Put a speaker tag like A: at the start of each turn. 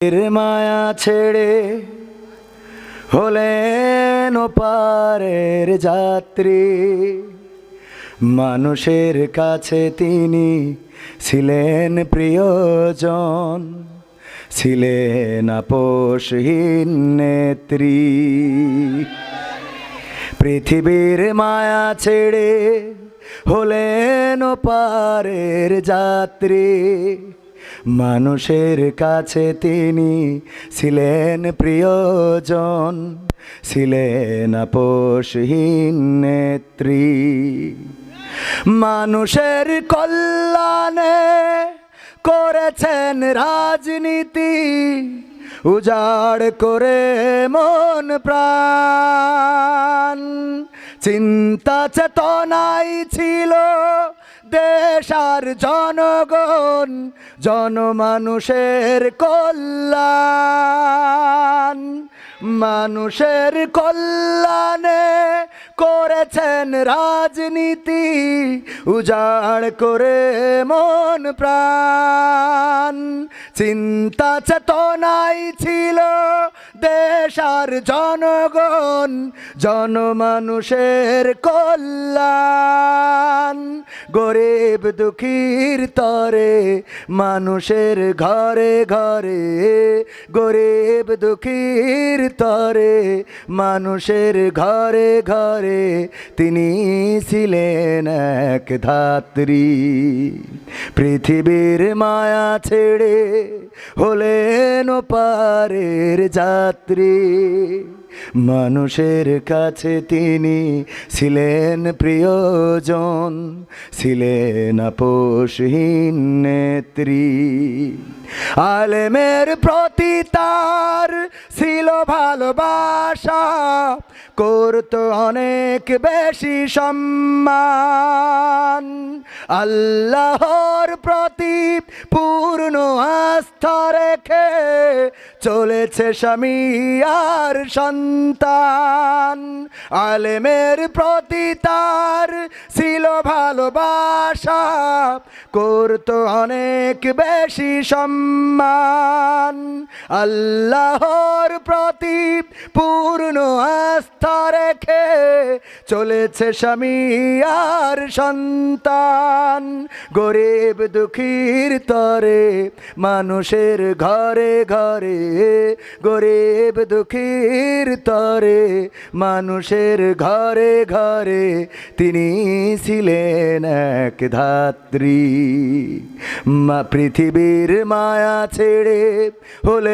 A: এর মায়া ছেড়ে হলেন ওপারের যাত্রী। মানুষের কাছে তিনি ছিলেন প্রিয়জন, ছিলেন আপোষহীন নেত্রী। পৃথিবীর মায়া ছেড়ে হলেন ওপারের যাত্রী। মানুষের কাছে তিনি ছিলেন প্রিয়জন, ছিলেন আপোষহীন নেত্রী। মানুষের কল্যাণে করেছেন রাজনীতি, উজাড় করে মন প্রাণ। চিন্তা চেতনাই ছিল দেশ আর জনগণ, জনমানুষের কল্যাণ। মানুষের কল্যাণে করেছেন রাজনীতি, উজাড় করে মন প্রাণ। চিন্তা চেতনাই ছিল দেশ আর জনগণ, জনমানুষের কল্যাণ। গরিব দুঃখীর তরে মানুষের ঘরে ঘরে, গরিব দুঃখীর তরে মানুষের ঘরে ঘরে তিনি ছিলেন এক ধাত্রী। পৃথিবীর মায়া ছেড়ে হলেন ওপারের যাত্রী। মানুষের কাছে তিনি ছিলেন প্রিয়জন, ছিলেন আপোষহীন নেত্রী। আলেমের প্রতি তার ছিল ভালোবাসা, করত অনেক বেশি সম্মান। আল্লাহর প্রতি পূর্ণ আস্থা রেখে চলেছে স্বামী আর সন্তান। আলেমের প্রতি তার ছিল ভালোবাসা, করত অনেক বেশি সম্মান। আল্লাহর প্রতি পূর্ণ আস্থা রেখে চলেছে স্বামী আর সন্তান। গরিব দুঃখীর তরে মানুষের ঘরে ঘরে, গরিব দুঃখীর তরে মানুষের ঘরে ঘরে তিনি ছিলেন এক ধাত্রী। পৃথিবীর মায়া ছেড়ে হলেন